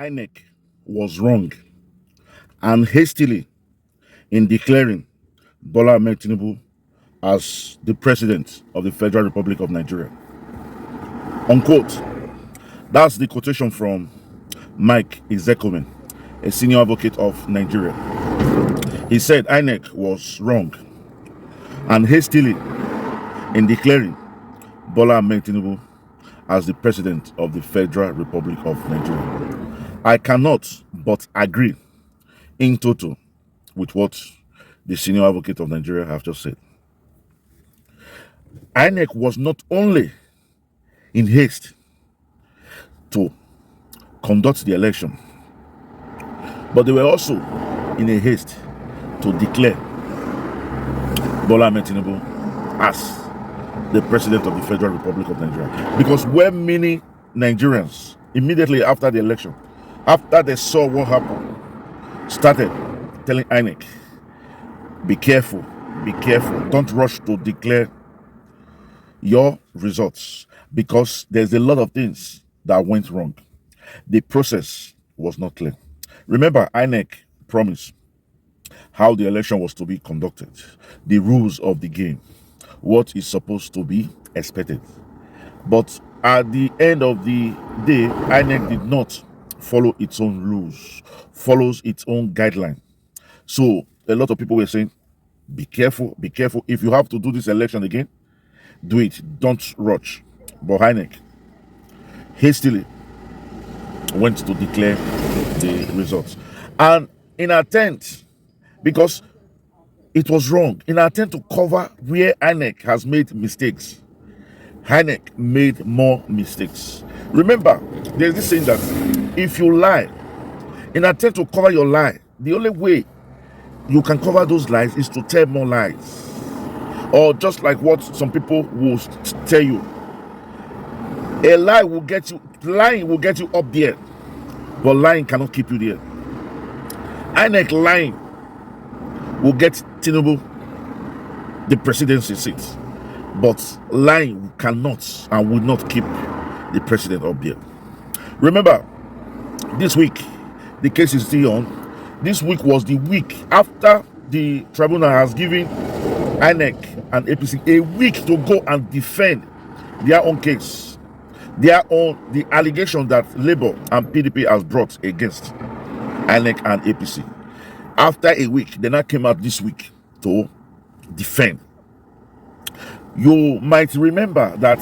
INEC was wrong and hastily in declaring Bola Ahmed Tinubu as the president of the Federal Republic of Nigeria. Unquote. That's the quotation from Mike Ezekomen, a senior advocate of Nigeria. He said INEC was wrong and hastily in declaring Bola Ahmed Tinubu as the president of the Federal Republic of Nigeria. I cannot but agree in total with what the senior advocate of Nigeria have just said. INEC was not only in haste to conduct the election, but they were also in a haste to declare Bola Ahmed Tinubu as the president of the Federal Republic of Nigeria. Because when many Nigerians, immediately after the election, after they saw what happened, started telling INEC, be careful, don't rush to declare your results, because there's a lot of things that went wrong. The process was not clear. Remember, INEC promised how the election was to be conducted, the rules of the game, what is supposed to be expected. But at the end of the day, INEC did not follow its own rules, follows its own guideline. So a lot of people were saying, be careful. If you have to do this election again, do it. Don't rush. But INEC hastily went to declare the results. And in attempt, because it was wrong, in attempt to cover where INEC has made mistakes, INEC made more mistakes. Remember, there's this saying that if you lie, in attempt to cover your lie, the only way you can cover those lies is to tell more lies. Or just like what some people will tell you, a lie will get you, lying will get you up there, but lying cannot keep you there. INEC lying will get Tinubu the presidency seat, but lying cannot and will not keep the president up there. Remember, this week the case is still on. This week was the week after the tribunal has given INEC and APC a week to go and defend their own case, the allegation that Labour and PDP has brought against INEC and APC. After a week, they now came out this week to defend. You might remember that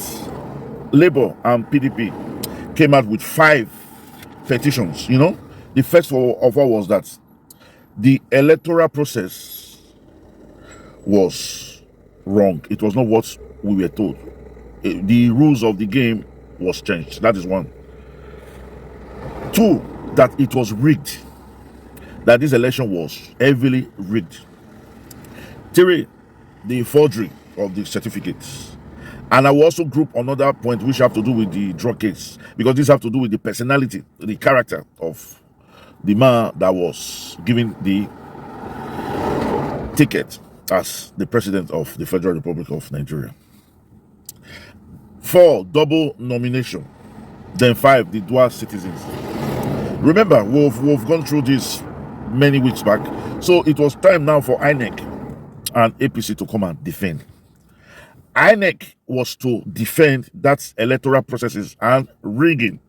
Labour and PDP came out with 5 petitions. The first of all was that the electoral process was wrong. It was not what we were told. The rules of the game was changed. That is one. 2, that it was rigged. That this election was heavily rigged. 3, the forgery of the certificates. And I will also group another point which have to do with the drug case, because this have to do with the personality, the character of the man that was given the ticket as the president of the Federal Republic of Nigeria. 4, double nomination. Then 5, the dual citizens. Remember, we've gone through this many weeks back. So it was time now for INEC and APC to come and defend. INEC was to defend that electoral processes and rigging,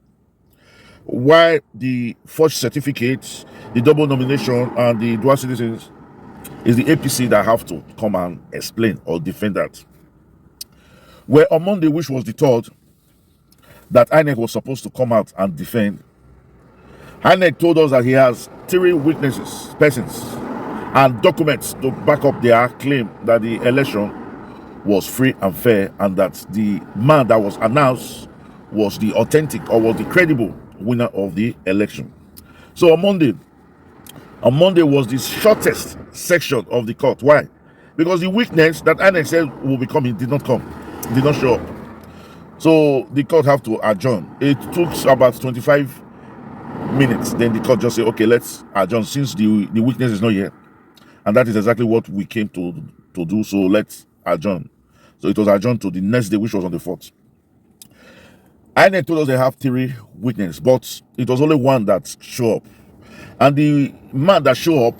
while the forged certificates, the double nomination, and the dual citizens is the APC that have to come and explain or defend that. Where on Monday, which was the 3rd, that INEC was supposed to come out and defend, INEC told us that he has 3 witnesses, persons, and documents to back up their claim that the election was free and fair, and that the man that was announced was the authentic or was the credible winner of the election. So on Monday was the shortest section of the court. Why? Because the witness that INEC said will be coming did not come, did not show up. So the court have to adjourn. It took about 25 minutes. Then the court just said, okay, let's adjourn since the witness is not here. And that is exactly what we came to do. So let's adjourn. So it was adjourned to the next day, which was on the 4th. INEC told us they have 3 witnesses, but it was only one that showed up. And the man that showed up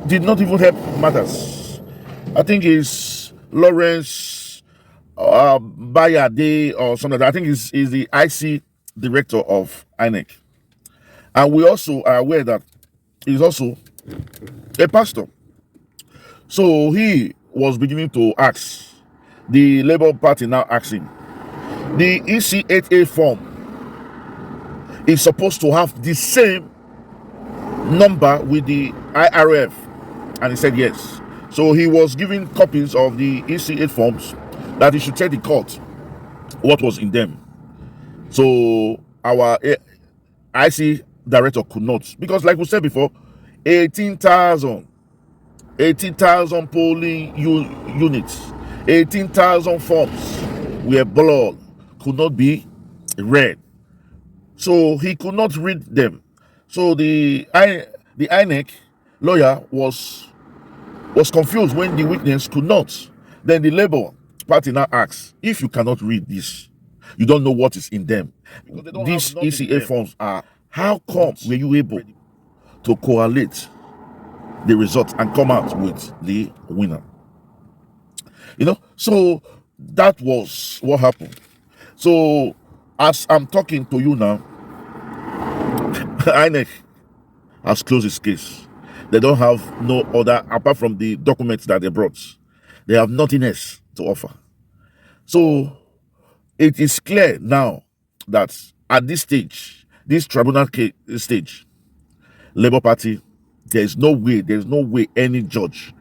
did not even help matters. I think it's Lawrence Bayade or something like that. I think he's the IC director of INEC. And we also are aware that he's also a pastor. So he was beginning to ask, the Labour Party now asking, the EC8A form is supposed to have the same number with the IRF. And he said yes. So he was giving copies of the EC8 forms that he should tell the court what was in them. So our IC director could not, because like we said before, 18,000 polling units, 18,000 forms were blood, could not be read. So he could not read them. So the INEC lawyer was confused when the witness could not. Then the Labour Party now asks, if you cannot read this, you don't know what is in them. These ECA forms are, how come were you able to correlate the results and come out with the winner? So that was what happened. So as I'm talking to you now, INEC has closed its case. They don't have no other, apart from the documents that they brought. They have nothing else to offer. So it is clear now that at this stage, this tribunal stage, Labour Party, there's no way any judge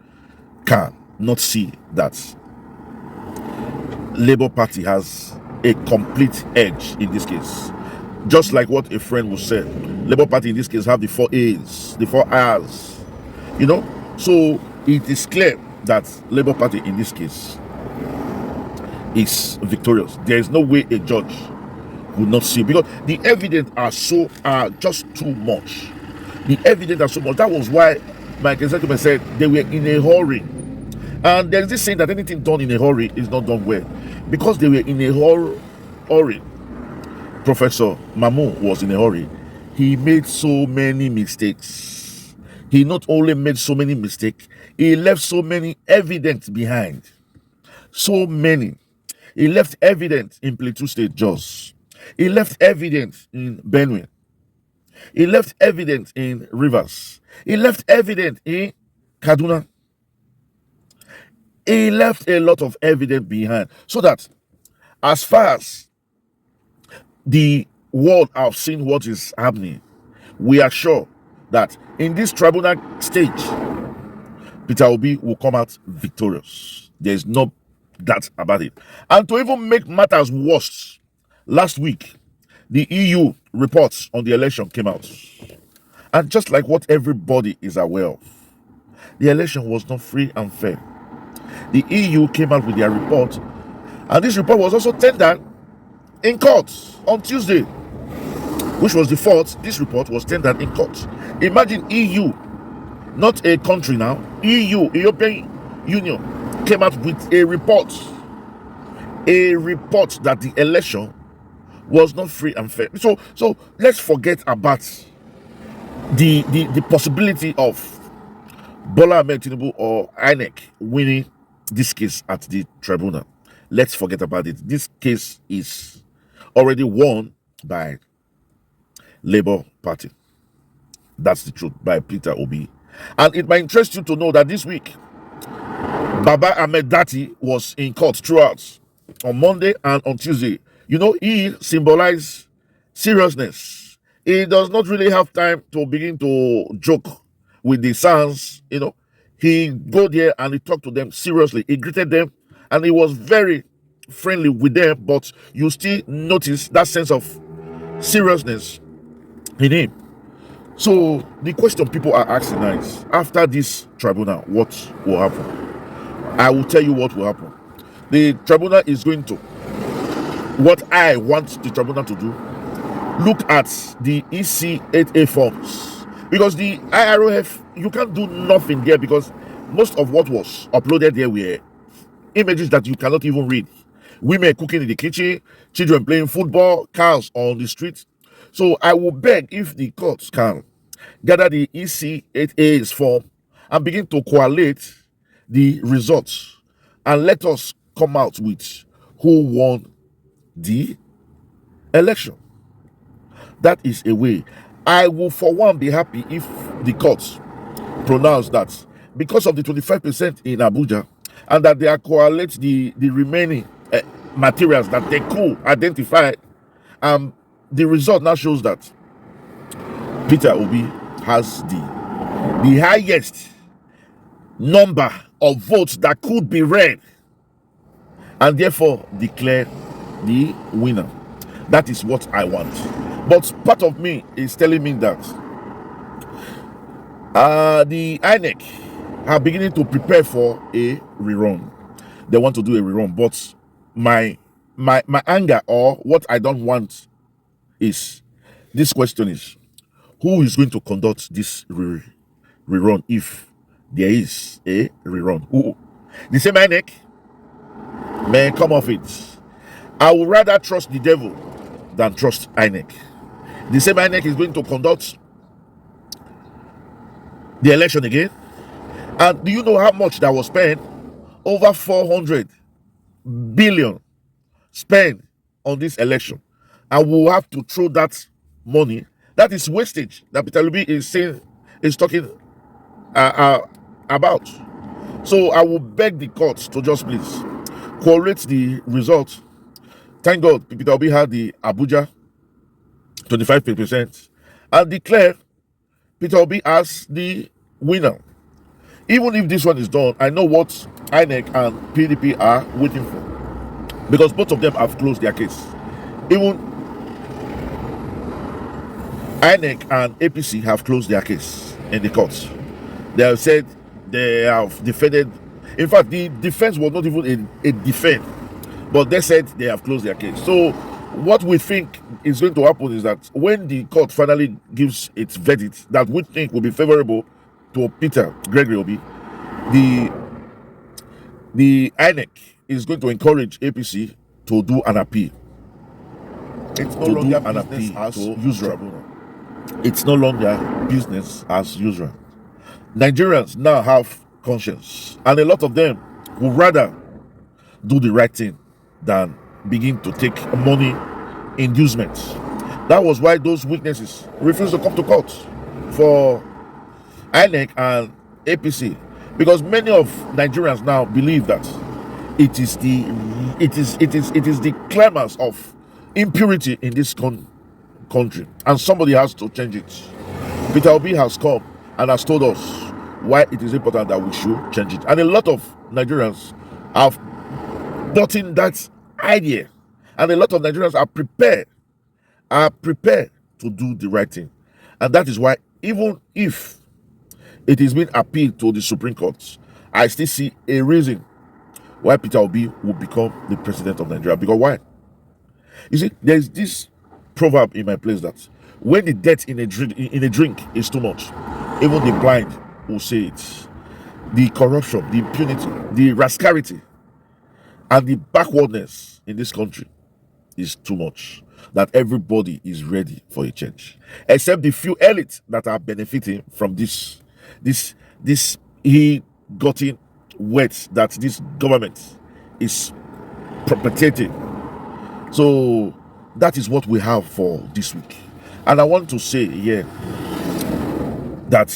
can not see that Labour Party has a complete edge in this case. Just like what a friend would say, Labour Party in this case have the 4 A's, the 4 R's, So it is clear that Labour Party in this case is victorious. There is no way a judge would not see, because the evidence are just too much. The evidence are so much. That was why my executive said they were in a hurry. And there is this saying that anything done in a hurry is not done well. Because they were in a hurry, Professor Mamu was in a hurry. He made so many mistakes. He not only made so many mistakes, he left so many evidence behind. So many. He left evidence in Plateau State, Jos. He left evidence in Benue. He left evidence in Rivers. He left evidence in Kaduna. He left a lot of evidence behind. So that as far as the world have seen what is happening, we are sure that in this tribunal stage, Peter Obi will come out victorious. There is no doubt about it. And to even make matters worse, last week, the EU reports on the election came out. And just like what everybody is aware of, the election was not free and fair. The EU came out with their report, and this report was also tendered in court on Tuesday, which was the 4th. This report was tendered in court. Imagine EU, not a country now, EU, European Union, came out with a report that the election was not free and fair. So let's forget about the possibility of Bola Ahmed Tinubu or INEC winning this case at the tribunal. Let's forget about it. This case is already won by Labour Party. That's the truth, by Peter Obi. And it might interest you to know that this week, Baba Ahmed Dati was in court throughout, on Monday and on Tuesday. He symbolized seriousness. He does not really have time to begin to joke with the SANS. He go there and he talked to them seriously. He greeted them and he was very friendly with them, but you still notice that sense of seriousness in him. So the question people are asking now is, after this tribunal, what will happen? I will tell you what will happen. The tribunal is going to, what I want the tribunal to do, look at the EC8A forms, because the IRF, you can't do nothing there, because most of what was uploaded there were images that you cannot even read. Women cooking in the kitchen, children playing football, cars on the street. So I will beg if the courts can gather the EC8A's form and begin to collate the results and let us come out with who won the election. That is a way. I will for one be happy if the courts pronounce that because of the 25% in Abuja and that they are collate the remaining materials that they could identify, the result now shows that Peter Obi has the highest number of votes that could be read and therefore declare the winner. That is what I want. But part of me is telling me that the INEC are beginning to prepare for a rerun. They want to do a rerun, but my anger, or what I don't want, is this question is, who is going to conduct this rerun if there is a rerun? Who? The same INEC? May come off it. I would rather trust the devil than trust INEC. The same INEC is going to conduct the election again. And do you know how much that was spent? Over 400 billion spent on this election. And we'll have to throw that money. That is wastage that Peter Obi is talking about. So I will beg the courts to just please correlate the results. Thank God Peter Obi had the Abuja 25% and declare Peter Obi as the winner. Even if this one is done, I know what INEC and PDP are waiting for, because both of them have closed their case. Even INEC and APC have closed their case in the courts. They have said they have defended. In fact, the defense was not even a defense, but they said they have closed their case. So what we think is going to happen is that when the court finally gives its verdict that we think will be favorable to Peter Gregory Obi, the INEC is going to encourage APC to do an appeal. It's no longer an appeal as usual. It's no longer business as usual. Nigerians now have conscience, and a lot of them would rather do the right thing than begin to take money inducements. That was why those witnesses refused to come to court for INEC and APC, because many of Nigerians now believe that it is the climax of impurity in this country, and somebody has to change it. Peter Obi has come and has told us why it is important that we should change it, and a lot of Nigerians have bought in that idea, and a lot of Nigerians are prepared to do the right thing. And that is why, even if it is being appealed to the Supreme Court, I still see a reason why Peter Obi will become the president of Nigeria. Because why? You see, there is this proverb in my place that when the death in a drink is too much, even the blind will say it. The corruption, the impunity, the rascality, and the backwardness in this country is too much, that everybody is ready for a change, except the few elites that are benefiting from this he-gotten wealth that this government is perpetrating. So that is what we have for this week. And I want to say here that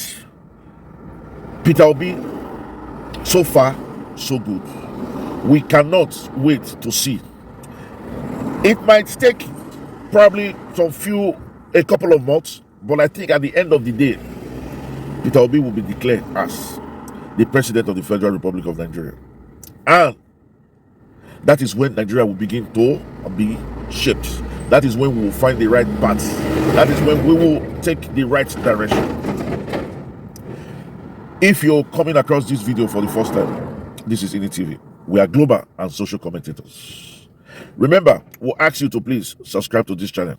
Peter Obi, so far so good. We cannot wait to see. It might take probably a couple of months, but I think at the end of the day, Peter Obi will be declared as the president of the Federal Republic of Nigeria. And that is when Nigeria will begin to be shaped. That is when we will find the right path. That is when we will take the right direction. If you're coming across this video for the first time, this is INEC TV. We are global and social commentators. Remember, we'll ask you to please subscribe to this channel.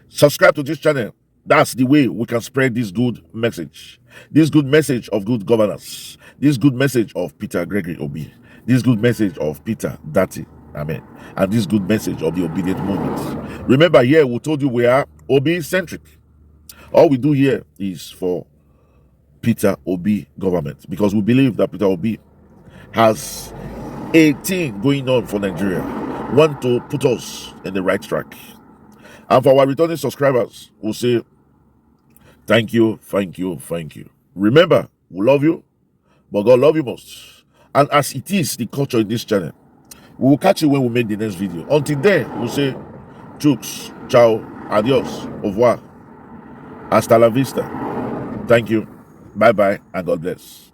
Subscribe to this channel. That's the way we can spread this good message. This good message of good governance. This good message of Peter Gregory Obi. This good message of Peter Dati. Amen. And this good message of the obedient movement. Remember, here we told you we are Obi centric. All we do here is for Peter Obi government, because we believe that Peter Obi has a thing going on for Nigeria, want to put us in the right track. And for our returning subscribers, we'll say thank you, thank you, thank you. Remember, we love you, but God love you most. And as it is the culture in this channel, we will catch you when we make the next video. Until then, we'll say chooks, ciao, adios, au revoir, hasta la vista. Thank you, bye bye, and God bless.